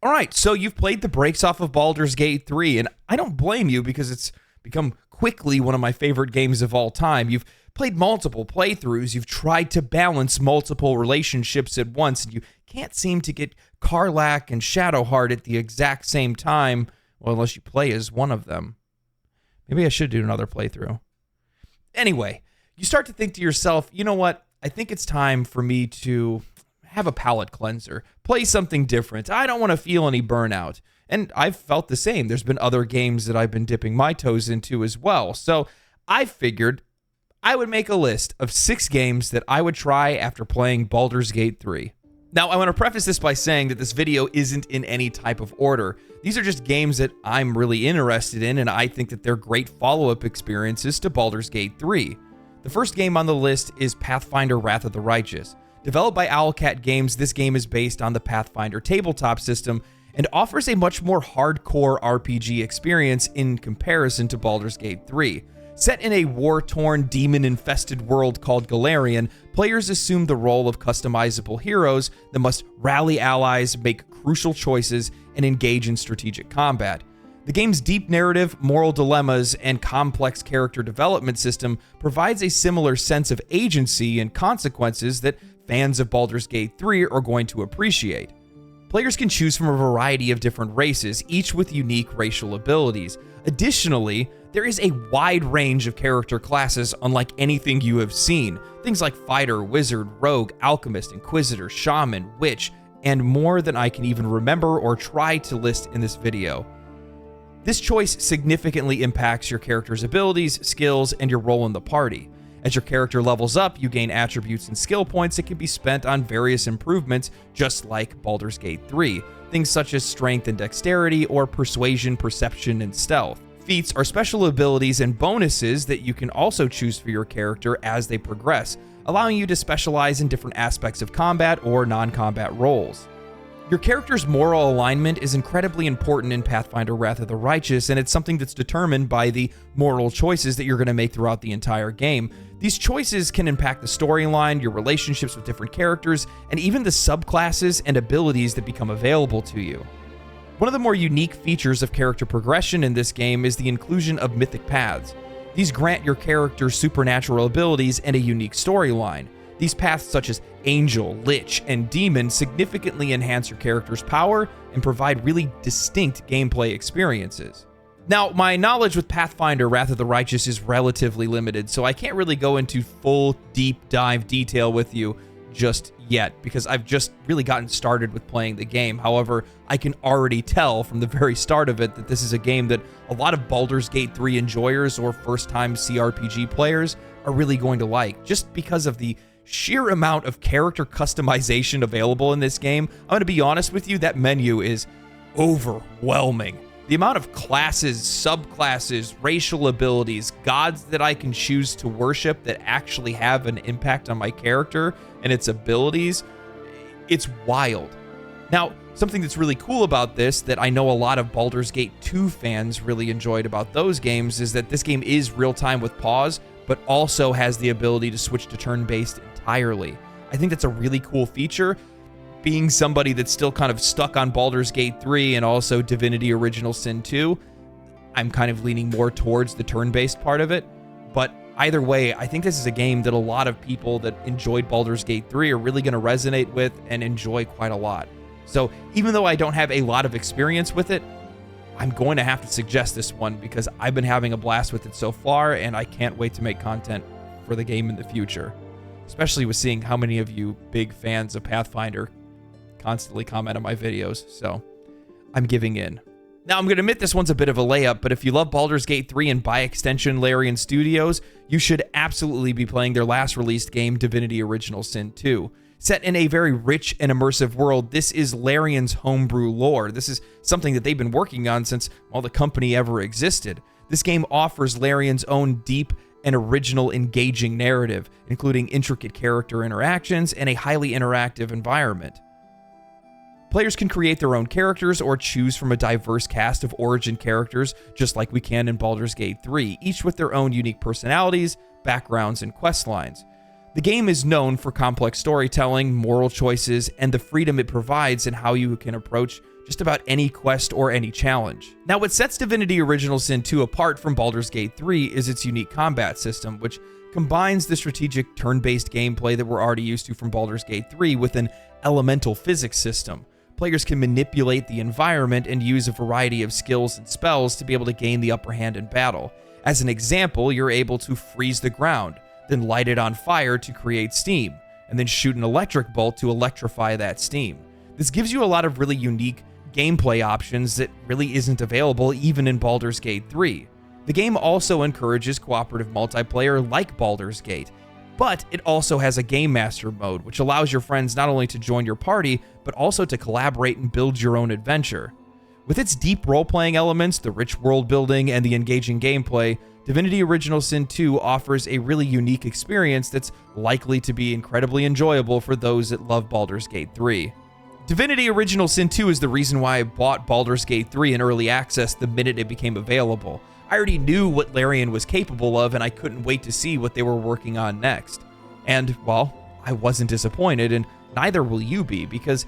All right, so you've played the breaks off of Baldur's Gate 3, and I don't blame you because it's become quickly one of my favorite games of all time. You've played multiple playthroughs, you've tried to balance multiple relationships at once, and you can't seem to get Karlach and Shadowheart at the exact same time, well, unless you play as one of them. Maybe I should do another playthrough. Anyway, you start to think to yourself, you know what? I think it's time for me to have a palate cleanser, play something different. I don't want to feel any burnout. And I've felt the same. There's been other games that I've been dipping my toes into as well. So I figured I would make a list of 6 games that I would try after playing Baldur's Gate 3. Now, I want to preface this by saying that this video isn't in any type of order. These are just games that I'm really interested in, and I think that they're great follow-up experiences to Baldur's Gate 3. The first game on the list is Pathfinder Wrath of the Righteous. Developed by Owlcat Games, this game is based on the Pathfinder tabletop system and offers a much more hardcore RPG experience in comparison to Baldur's Gate 3. Set in a war-torn, demon-infested world called Golarion, players assume the role of customizable heroes that must rally allies, make crucial choices, and engage in strategic combat. The game's deep narrative, moral dilemmas, and complex character development system provides a similar sense of agency and consequences that fans of Baldur's Gate 3 are going to appreciate. Players can choose from a variety of different races, each with unique racial abilities. Additionally, there is a wide range of character classes unlike anything you have seen. Things like fighter, wizard, rogue, alchemist, inquisitor, shaman, witch, and more than I can even remember or try to list in this video. This choice significantly impacts your character's abilities, skills, and your role in the party. As your character levels up, you gain attributes and skill points that can be spent on various improvements, just like Baldur's Gate 3. Things such as strength and dexterity, or persuasion, perception, and stealth. Feats are special abilities and bonuses that you can also choose for your character as they progress, allowing you to specialize in different aspects of combat or non-combat roles. Your character's moral alignment is incredibly important in Pathfinder Wrath of the Righteous, and it's something that's determined by the moral choices that you're going to make throughout the entire game. These choices can impact the storyline, your relationships with different characters, and even the subclasses and abilities that become available to you. One of the more unique features of character progression in this game is the inclusion of mythic paths. These grant your character supernatural abilities and a unique storyline. These paths such as Angel, Lich, and Demon significantly enhance your character's power and provide really distinct gameplay experiences. Now, my knowledge with Pathfinder Wrath of the Righteous is relatively limited, so I can't really go into full deep dive detail with you just yet, because I've just really gotten started with playing the game. However, I can already tell from the very start of it that this is a game that a lot of Baldur's Gate 3 enjoyers or first-time CRPG players are really going to like, just because of the sheer amount of character customization available in this game. I'm going to be honest with you, that menu is overwhelming. The amount of classes, subclasses, racial abilities, gods that I can choose to worship that actually have an impact on my character and its abilities, it's wild. Now, something that's really cool about this that I know a lot of Baldur's Gate 2 fans really enjoyed about those games is that this game is real-time with pause, but also has the ability to switch to turn-based entirely. I think that's a really cool feature. Being somebody that's still kind of stuck on Baldur's Gate 3 and also Divinity Original Sin 2, I'm kind of leaning more towards the turn-based part of it. But either way, I think this is a game that a lot of people that enjoyed Baldur's Gate 3 are really going to resonate with and enjoy quite a lot. So even though I don't have a lot of experience with it, I'm going to have to suggest this one because I've been having a blast with it so far, and I can't wait to make content for the game in the future. Especially with seeing how many of you big fans of Pathfinder constantly comment on my videos, so I'm giving in. Now, I'm going to admit this one's a bit of a layup, but if you love Baldur's Gate 3 and by extension Larian Studios, you should absolutely be playing their last released game, Divinity Original Sin 2. Set in a very rich and immersive world, this is Larian's homebrew lore. This is something that they've been working on since, well, the company ever existed. This game offers Larian's own deep and original engaging narrative, including intricate character interactions and a highly interactive environment. Players can create their own characters or choose from a diverse cast of origin characters, just like we can in Baldur's Gate 3, each with their own unique personalities, backgrounds, and quest lines. The game is known for complex storytelling, moral choices, and the freedom it provides in how you can approach just about any quest or any challenge. Now, what sets Divinity Original Sin 2 apart from Baldur's Gate 3 is its unique combat system, which combines the strategic turn-based gameplay that we're already used to from Baldur's Gate 3 with an elemental physics system. Players can manipulate the environment and use a variety of skills and spells to be able to gain the upper hand in battle. As an example, you're able to freeze the ground, then light it on fire to create steam, and then shoot an electric bolt to electrify that steam. This gives you a lot of really unique gameplay options that really isn't available even in Baldur's Gate 3. The game also encourages cooperative multiplayer like Baldur's Gate, but it also has a Game Master mode, which allows your friends not only to join your party, but also to collaborate and build your own adventure. With its deep role-playing elements, the rich world building, and the engaging gameplay, Divinity Original Sin 2 offers a really unique experience that's likely to be incredibly enjoyable for those that love Baldur's Gate 3. Divinity Original Sin 2 is the reason why I bought Baldur's Gate 3 in early access the minute it became available. I already knew what Larian was capable of, and I couldn't wait to see what they were working on next. And, well, I wasn't disappointed, and neither will you be, because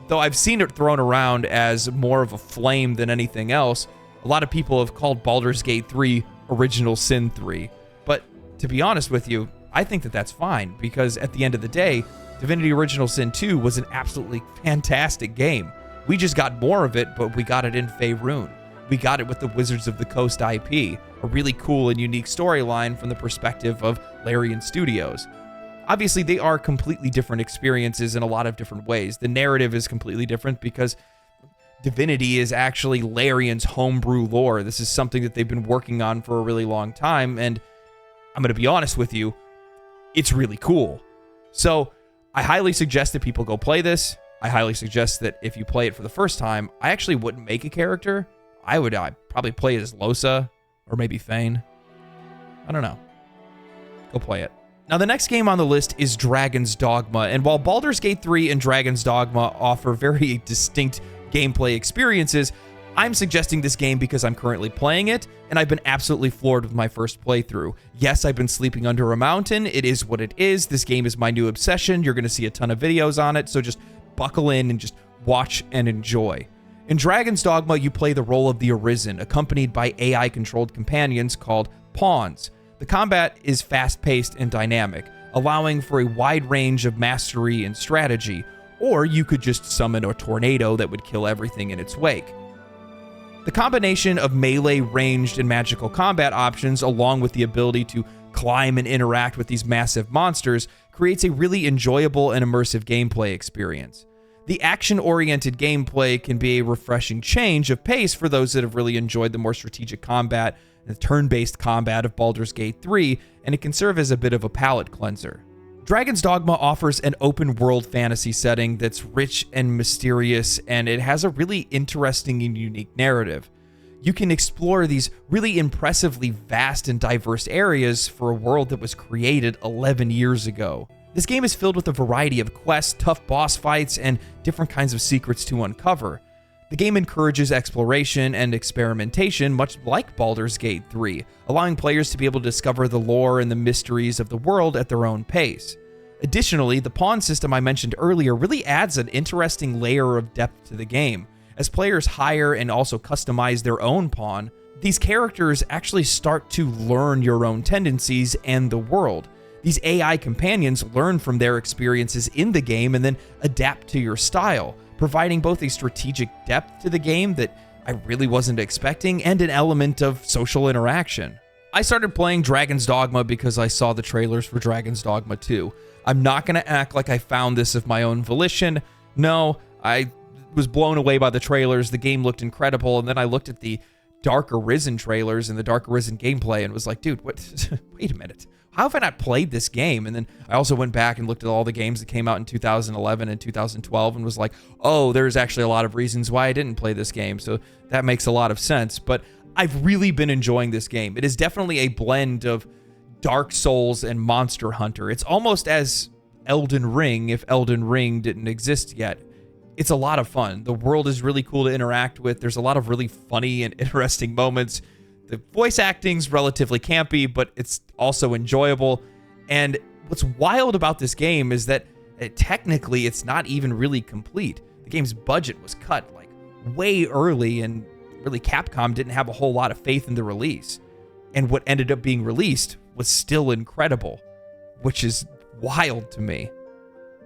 though I've seen it thrown around as more of a flame than anything else, a lot of people have called Baldur's Gate 3 Original Sin 3. But to be honest with you, I think that that's fine, because at the end of the day, Divinity Original Sin 2 was an absolutely fantastic game. We just got more of it, but we got it in Faerun. We got it with the Wizards of the Coast IP, a really cool and unique storyline from the perspective of Larian Studios. Obviously, they are completely different experiences in a lot of different ways. The narrative is completely different because Divinity is actually Larian's homebrew lore. This is something that they've been working on for a really long time, and I'm going to be honest with you, it's really cool. So I highly suggest that people go play this. I highly suggest that if you play it for the first time, I actually wouldn't make a character. I'd probably play it as Losa or maybe Thane. I don't know. Go play it. Now, the next game on the list is Dragon's Dogma, and while Baldur's Gate 3 and Dragon's Dogma offer very distinct gameplay experiences, I'm suggesting this game because I'm currently playing it, and I've been absolutely floored with my first playthrough. Yes, I've been sleeping under a mountain. It is what it is. This game is my new obsession. You're going to see a ton of videos on it, so just buckle in and just watch and enjoy. In Dragon's Dogma, you play the role of the Arisen, accompanied by AI-controlled companions called pawns. The combat is fast-paced and dynamic, allowing for a wide range of mastery and strategy, or you could just summon a tornado that would kill everything in its wake. The combination of melee, ranged, and magical combat options, along with the ability to climb and interact with these massive monsters, creates a really enjoyable and immersive gameplay experience. The action-oriented gameplay can be a refreshing change of pace for those that have really enjoyed the more strategic combat and the turn-based combat of Baldur's Gate 3, and it can serve as a bit of a palate cleanser. Dragon's Dogma offers an open-world fantasy setting that's rich and mysterious, and it has a really interesting and unique narrative. You can explore these really impressively vast and diverse areas for a world that was created 11 years ago. This game is filled with a variety of quests, tough boss fights, and different kinds of secrets to uncover. The game encourages exploration and experimentation, much like Baldur's Gate 3, allowing players to be able to discover the lore and the mysteries of the world at their own pace. Additionally, the pawn system I mentioned earlier really adds an interesting layer of depth to the game. As players hire and also customize their own pawn, these characters actually start to learn your own tendencies and the world. These AI companions learn from their experiences in the game and then adapt to your style, providing both a strategic depth to the game that I really wasn't expecting and an element of social interaction. I started playing Dragon's Dogma because I saw the trailers for Dragon's Dogma 2. I'm not going to act like I found this of my own volition. No, I was blown away by the trailers. The game looked incredible, and then I looked at the Dark Arisen trailers and the Dark Arisen gameplay and was like, dude, what? Wait a minute. How have I not played this game? And then I also went back and looked at all the games that came out in 2011 and 2012 and was like, oh, there's actually a lot of reasons why I didn't play this game. So that makes a lot of sense. But I've really been enjoying this game. It is definitely a blend of Dark Souls and Monster Hunter. It's almost as Elden Ring if Elden Ring didn't exist yet. It's a lot of fun. The world is really cool to interact with. There's a lot of really funny and interesting moments. The voice acting's relatively campy, but it's also enjoyable. And what's wild about this game is that technically it's not even really complete. The game's budget was cut way early, and really Capcom didn't have a whole lot of faith in the release. And what ended up being released was still incredible, which is wild to me.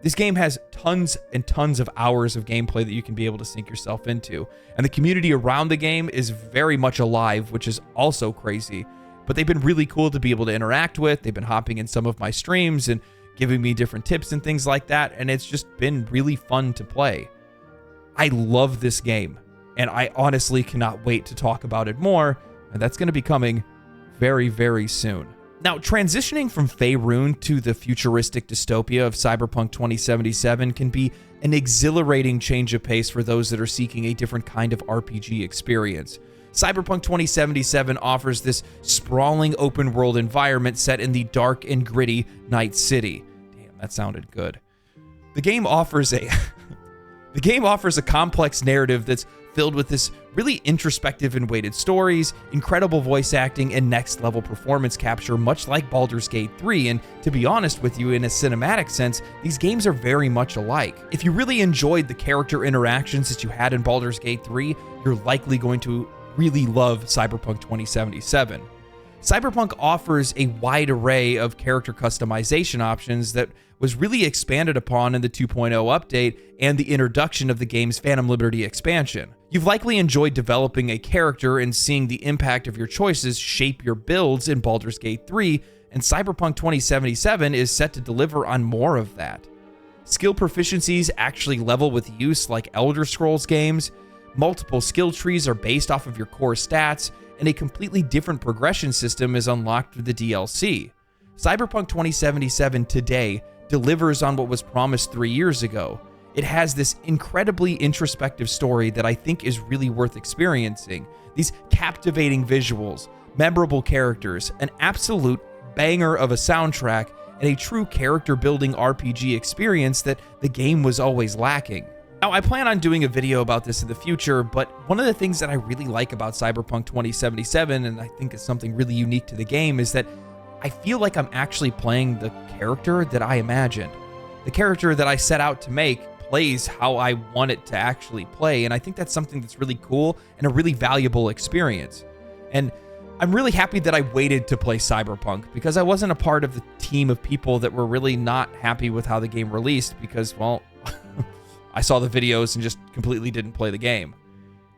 This game has tons and tons of hours of gameplay that you can be able to sink yourself into. And the community around the game is very much alive, which is also crazy. But they've been really cool to be able to interact with. They've been hopping in some of my streams and giving me different tips and things like that. And it's just been really fun to play. I love this game, and I honestly cannot wait to talk about it more. And that's going to be coming very, very soon. Now, transitioning from Faerun to the futuristic dystopia of Cyberpunk 2077 can be an exhilarating change of pace for those that are seeking a different kind of RPG experience. Cyberpunk 2077 offers this sprawling open-world environment set in the dark and gritty Night City. Damn, that sounded good. The game offers a complex narrative that's filled with this really introspective and weighted stories, incredible voice acting, and next-level performance capture, much like Baldur's Gate 3. And to be honest with you, in a cinematic sense, these games are very much alike. If you really enjoyed the character interactions that you had in Baldur's Gate 3, you're likely going to really love Cyberpunk 2077. Cyberpunk offers a wide array of character customization options that was really expanded upon in the 2.0 update and the introduction of the game's Phantom Liberty expansion. You've likely enjoyed developing a character and seeing the impact of your choices shape your builds in Baldur's Gate 3, and Cyberpunk 2077 is set to deliver on more of that. Skill proficiencies actually level with use like Elder Scrolls games, multiple skill trees are based off of your core stats, and a completely different progression system is unlocked with the DLC. Cyberpunk 2077 today delivers on what was promised 3 years ago. It has this incredibly introspective story that I think is really worth experiencing. These captivating visuals, memorable characters, an absolute banger of a soundtrack, and a true character-building RPG experience that the game was always lacking. Now, I plan on doing a video about this in the future, but one of the things that I really like about Cyberpunk 2077, and I think is something really unique to the game, is that I feel like I'm actually playing the character that I imagined. The character that I set out to make plays how I want it to actually play, and I think that's something that's really cool and a really valuable experience. And I'm really happy that I waited to play Cyberpunk, because I wasn't a part of the team of people that were really not happy with how the game released, because, well, I saw the videos and just completely didn't play the game.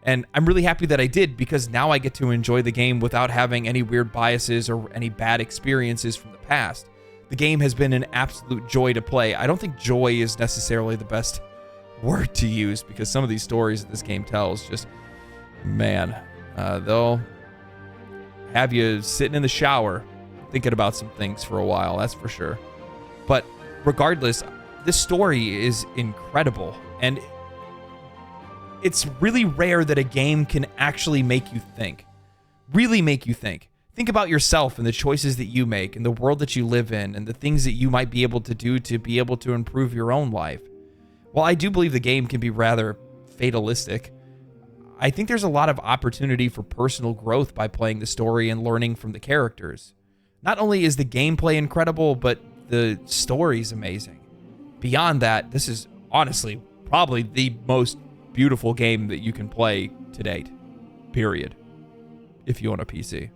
And I'm really happy that I did, because now I get to enjoy the game without having any weird biases or any bad experiences from the past. The game has been an absolute joy to play. I don't think joy is necessarily the best word to use, because some of these stories that this game tells, just, man, they'll have you sitting in the shower thinking about some things for a while, that's for sure. But regardless, this story is incredible, and it's really rare that a game can actually make you think. Really make you think. Think about yourself and the choices that you make and the world that you live in and the things that you might be able to do to be able to improve your own life. While I do believe the game can be rather fatalistic, I think there's a lot of opportunity for personal growth by playing the story and learning from the characters. Not only is the gameplay incredible, but the story's amazing. Beyond that, this is honestly probably the most beautiful game that you can play to date, period, if you own a PC.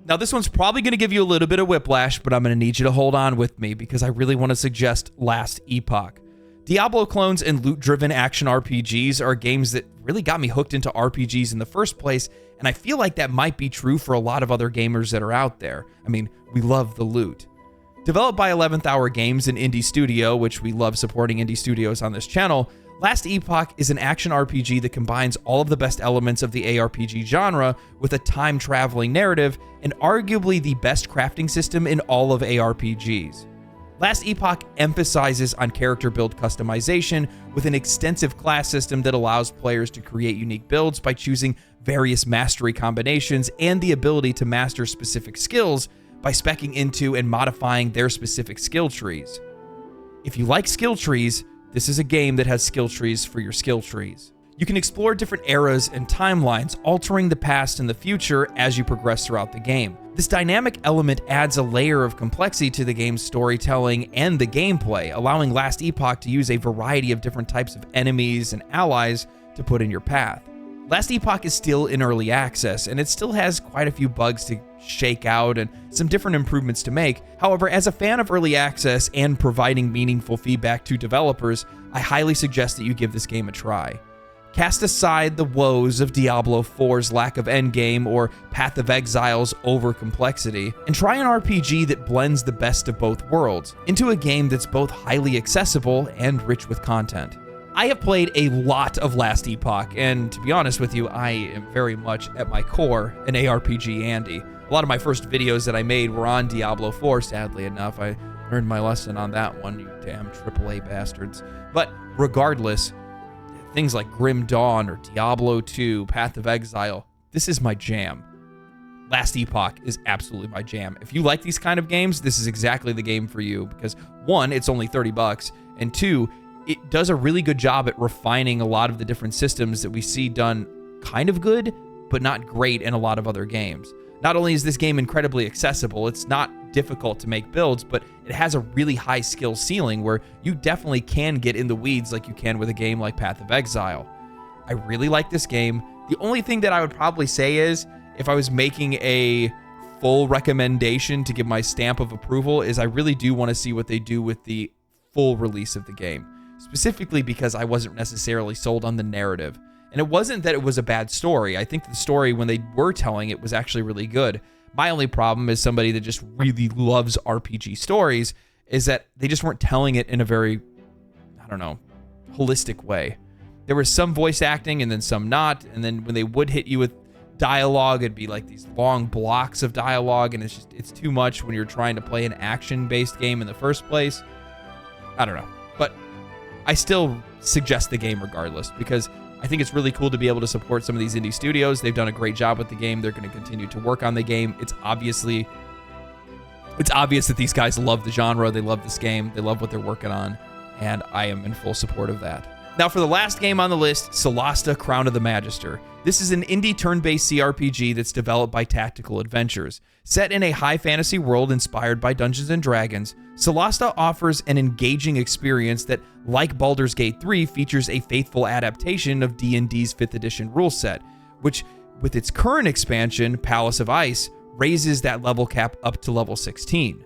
Now, this one's probably going to give you a little bit of whiplash, but I'm going to need you to hold on with me, because I really want to suggest Last Epoch. Diablo clones and loot-driven action RPGs are games that really got me hooked into RPGs in the first place, and I feel like that might be true for a lot of other gamers that are out there. I mean, we love the loot. Developed by 11th Hour Games, an indie studio, which we love supporting indie studios on this channel, Last Epoch is an action RPG that combines all of the best elements of the ARPG genre with a time-traveling narrative and arguably the best crafting system in all of ARPGs. Last Epoch emphasizes on character build customization with an extensive class system that allows players to create unique builds by choosing various mastery combinations and the ability to master specific skills by speccing into and modifying their specific skill trees. If you like skill trees, this is a game that has skill trees for your skill trees. You can explore different eras and timelines, altering the past and the future as you progress throughout the game. This dynamic element adds a layer of complexity to the game's storytelling and the gameplay, allowing Last Epoch to use a variety of different types of enemies and allies to put in your path. Last Epoch is still in early access, and it still has quite a few bugs to shake out and some different improvements to make. However, as a fan of early access and providing meaningful feedback to developers, I highly suggest that you give this game a try. Cast aside the woes of Diablo 4's lack of endgame or Path of Exile's over-complexity, and try an RPG that blends the best of both worlds into a game that's both highly accessible and rich with content. I have played a lot of Last Epoch, and to be honest with you, I am very much, at my core, an ARPG Andy. A lot of my first videos that I made were on Diablo 4, sadly enough. I learned my lesson on that one, you damn AAA bastards. But regardless, things like Grim Dawn or Diablo 2, Path of Exile, this is my jam. Last Epoch is absolutely my jam. If you like these kind of games, this is exactly the game for you because, one, it's only $30, and two, it does a really good job at refining a lot of the different systems that we see done kind of good, but not great in a lot of other games. Not only is this game incredibly accessible, it's not difficult to make builds, but it has a really high skill ceiling where you definitely can get in the weeds like you can with a game like Path of Exile. I really like this game. The only thing that I would probably say is, if I was making a full recommendation to give my stamp of approval, is I really do want to see what they do with the full release of the game. Specifically because I wasn't necessarily sold on the narrative. And it wasn't that it was a bad story. I think the story, when they were telling it, was actually really good. My only problem as somebody that just really loves RPG stories is that they just weren't telling it in a very, I don't know, holistic way. There was some voice acting and then some not. And then when they would hit you with dialogue, it'd be like these long blocks of dialogue. And it's too much when you're trying to play an action-based game in the first place. I don't know. But I still suggest the game regardless because I think it's really cool to be able to support some of these indie studios. They've done a great job with the game. They're going to continue to work on the game. It's obvious that these guys love the genre. They love this game. They love what they're working on, and I am in full support of that. Now for the last game on the list, Solasta: Crown of the Magister. This is an indie turn-based CRPG that's developed by Tactical Adventures. Set in a high fantasy world inspired by Dungeons & Dragons, Solasta offers an engaging experience that, like Baldur's Gate 3, features a faithful adaptation of D&D's 5th edition rule set, which, with its current expansion, Palace of Ice, raises that level cap up to level 16.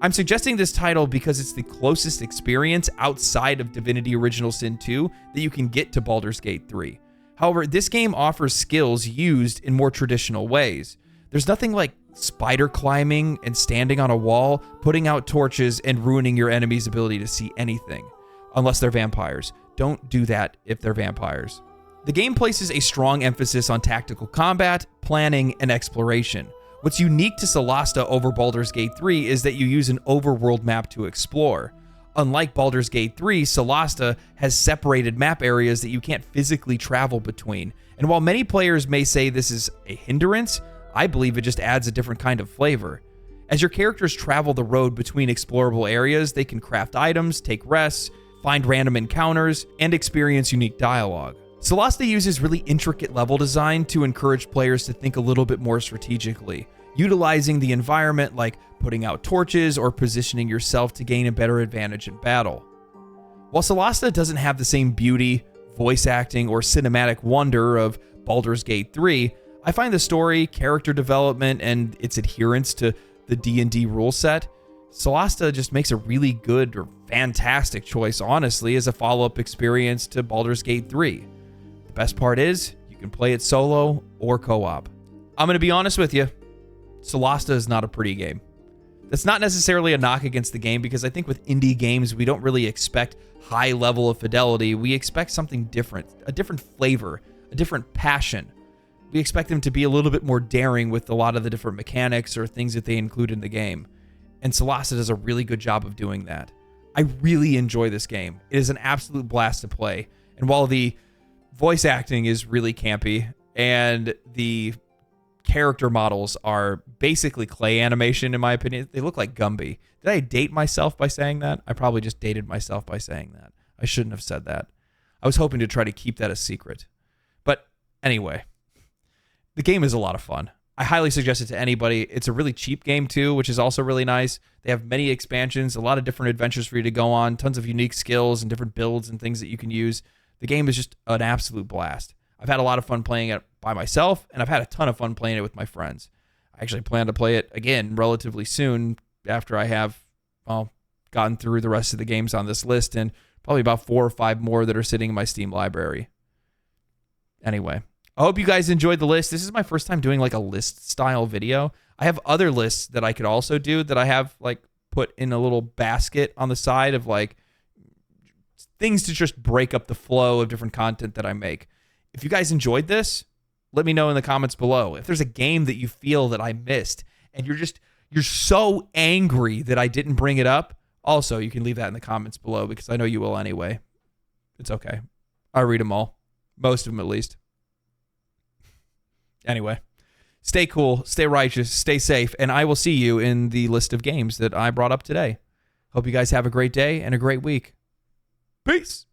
I'm suggesting this title because it's the closest experience outside of Divinity Original Sin 2 that you can get to Baldur's Gate 3. However, this game offers skills used in more traditional ways. There's nothing like spider climbing and standing on a wall, putting out torches, and ruining your enemy's ability to see anything. Unless they're vampires. Don't do that if they're vampires. The game places a strong emphasis on tactical combat, planning, and exploration. What's unique to Solasta over Baldur's Gate 3 is that you use an overworld map to explore. Unlike Baldur's Gate 3, Solasta has separated map areas that you can't physically travel between. And while many players may say this is a hindrance, I believe it just adds a different kind of flavor. As your characters travel the road between explorable areas, they can craft items, take rests, find random encounters, and experience unique dialogue. Solasta uses really intricate level design to encourage players to think a little bit more strategically, utilizing the environment like putting out torches or positioning yourself to gain a better advantage in battle. While Solasta doesn't have the same beauty, voice acting, or cinematic wonder of Baldur's Gate 3, I find the story, character development, and its adherence to the D&D rule set, Solasta just makes a really good or fantastic choice, honestly, as a follow-up experience to Baldur's Gate 3. The best part is, you can play it solo or co-op. I'm going to be honest with you, Solasta is not a pretty game. That's not necessarily a knock against the game, because I think with indie games, we don't really expect high level of fidelity. We expect something different, a different flavor, a different passion. We expect them to be a little bit more daring with a lot of the different mechanics or things that they include in the game. And Solasta does a really good job of doing that. I really enjoy this game. It is an absolute blast to play. And while the voice acting is really campy and the character models are basically clay animation, in my opinion, they look like Gumby. Did I date myself by saying that? I probably just dated myself by saying that. I shouldn't have said that. I was hoping to try to keep that a secret. But anyway, the game is a lot of fun. I highly suggest it to anybody. It's a really cheap game too, which is also really nice. They have many expansions, a lot of different adventures for you to go on, tons of unique skills and different builds and things that you can use. The game is just an absolute blast. I've had a lot of fun playing it by myself, and I've had a ton of fun playing it with my friends. I actually plan to play it again relatively soon after I have, gotten through the rest of the games on this list, and probably about 4 or 5 more that are sitting in my Steam library. Anyway, I hope you guys enjoyed the list. This is my first time doing like a list style video. I have other lists that I could also do that I have like put in a little basket on the side of like things to just break up the flow of different content that I make. If you guys enjoyed this, let me know in the comments below. If there's a game that you feel that I missed and you're so angry that I didn't bring it up, also, you can leave that in the comments below because I know you will anyway. It's okay. I read them all. Most of them, at least. Anyway, stay cool, stay righteous, stay safe, and I will see you in the list of games that I brought up today. Hope you guys have a great day and a great week. Peace.